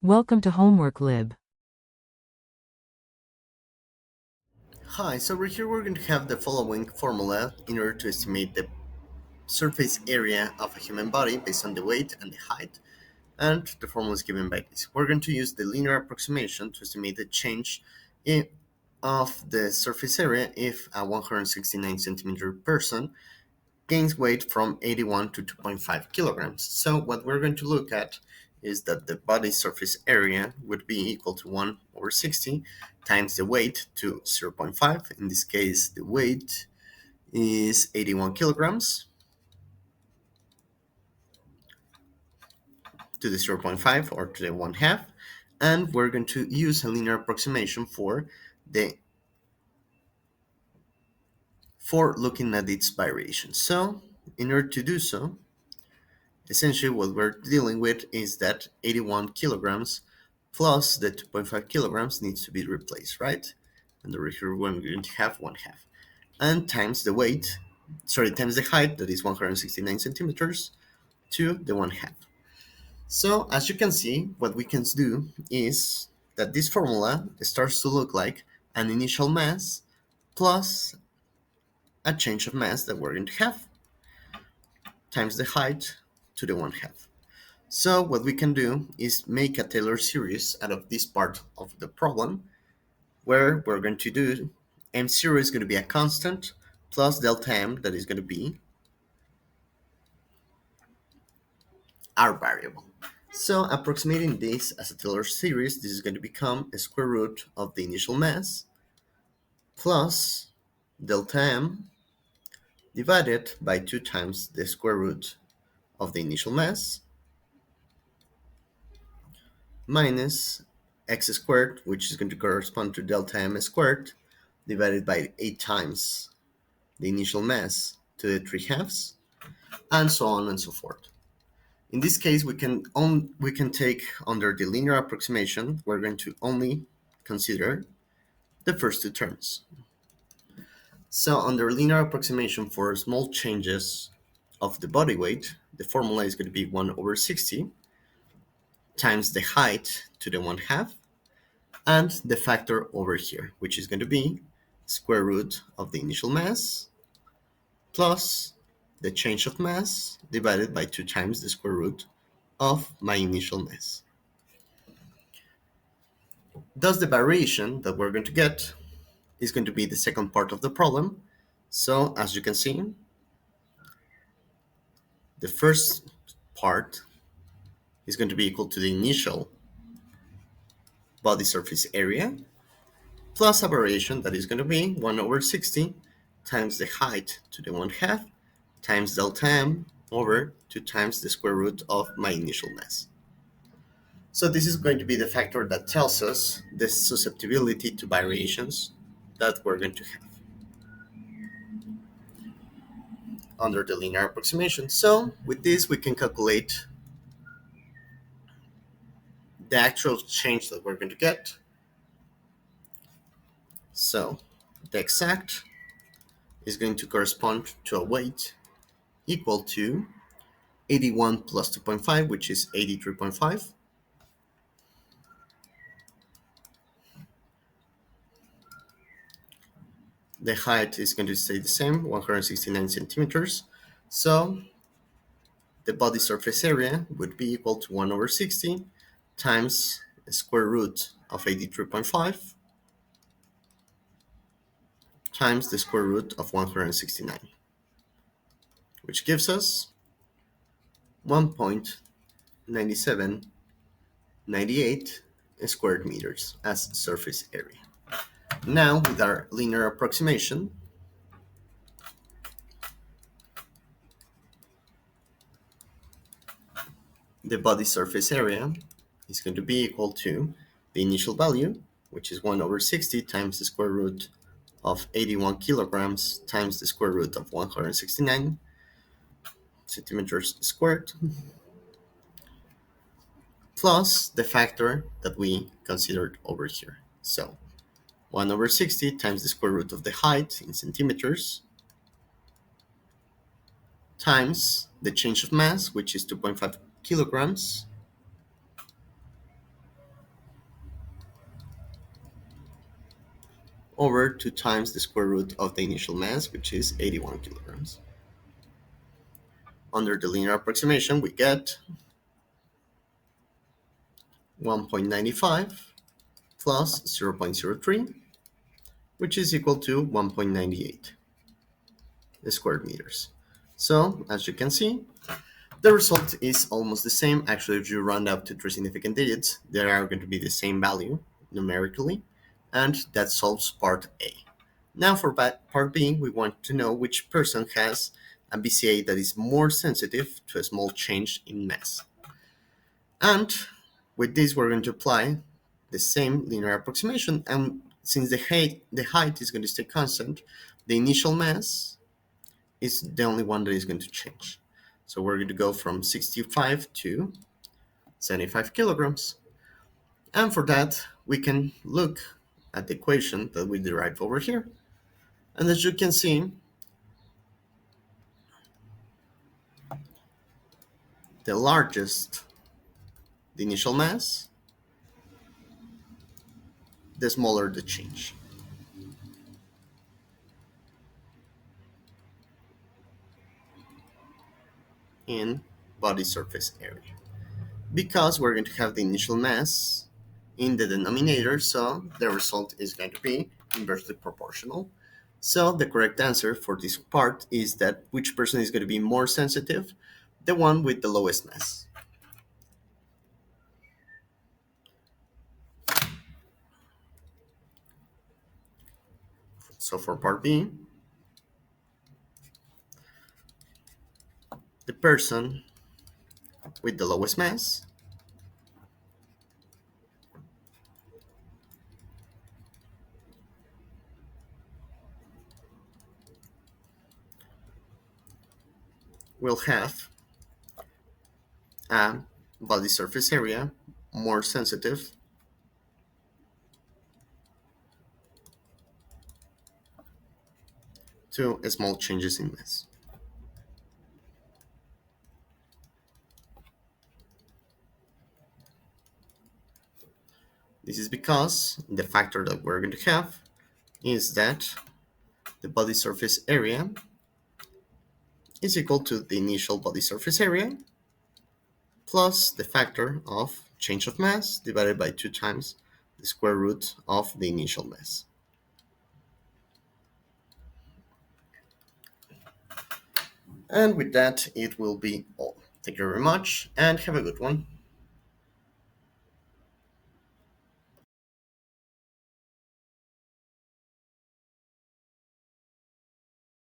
Welcome to Homework Lib. Hi, so over here we're going to have the following formula in order to estimate the surface area of a human body based on the weight and the height, and the formula is given by this. We're going to use the linear approximation to estimate the change of the surface area if a 169 centimeter person gains weight from 81 to 2.5 kilograms. So what we're going to look at is that the body surface area would be equal to 1 over 60 times the weight to zero point 0.5. In this case, the weight is 81 kilograms to the zero point 0.5 or to the 1 half. And we're going to use a linear approximation the for looking at its variation. So in order to do so, essentially what we're dealing with is that 81 kilograms plus the 2.5 kilograms needs to be replaced, right? And over here we're going to have 1 half. And times the weight, times the height, that is 169 centimeters, to the 1 half. So as you can see, what we can do is that this formula starts to look like an initial mass plus a change of mass that we're going to have, times the height to the 1 half. So what we can do is make a Taylor series out of this part of the problem, where we're going to do m0 is going to be a constant plus delta m, that is going to be our variable. So approximating this as a Taylor series, this is going to become a square root of the initial mass plus delta m divided by 2 times the square root of the initial mass minus x squared, which is going to correspond to delta m squared, divided by 8 times the initial mass to the 3 halves, and so on and so forth. In this case, we can take under the linear approximation, we're going to only consider the first two terms. So under linear approximation for small changes of the body weight, the formula is going to be 1 over 60 times the height to the 1 half, and the factor over here, which is going to be square root of the initial mass plus the change of mass divided by 2 times the square root of my initial mass. Thus, the variation that we're going to get is going to be the second part of the problem. So, as you can see, the first part is going to be equal to the initial body surface area plus a variation that is going to be 1 over 60 times the height to the 1 half times delta m over 2 times the square root of my initial mass. So this is going to be the factor that tells us the susceptibility to variations that we're going to have under the linear approximation. So with this, we can calculate the actual change that we're going to get. So the exact is going to correspond to a weight equal to 81 plus 2.5, which is 83.5. The height is going to stay the same, 169 centimeters. So the body surface area would be equal to 1 over 60 times the square root of 83.5 times the square root of 169, which gives us 1.9798 square meters as surface area. Now, with our linear approximation, the body surface area is going to be equal to the initial value, which is 1 over 60 times the square root of 81 kilograms times the square root of 169 centimeters squared, plus the factor that we considered over here. So 1 over 60 times the square root of the height in centimeters times the change of mass, which is 2.5 kilograms, over 2 times the square root of the initial mass, which is 81 kilograms. Under the linear approximation, we get 1.95 plus 0.03, which is equal to 1.98 square meters. So, as you can see, the result is almost the same. Actually, if you round up to three significant digits, they are going to be the same value numerically, and that solves part A. Now for part B, we want to know which person has a BCA that is more sensitive to a small change in mass. And with this, we're going to apply the same linear approximation, and since the height is going to stay constant, the initial mass is the only one that is going to change. So we're going to go from 65 to 75 kilograms. And for that, we can look at the equation that we derived over here. And as you can see, the largest the initial mass, the smaller the change in body surface area. Because we're going to have the initial mass in the denominator, so the result is going to be inversely proportional. So the correct answer for this part is that which person is going to be more sensitive? The one with the lowest mass. So for part B, the person with the lowest mass will have a body surface area more sensitive to small changes in mass. This is because the factor that we're going to have is that the body surface area is equal to the initial body surface area plus the factor of change of mass divided by 2 times the square root of the initial mass. And with that, it will be all. Thank you very much and have a good one.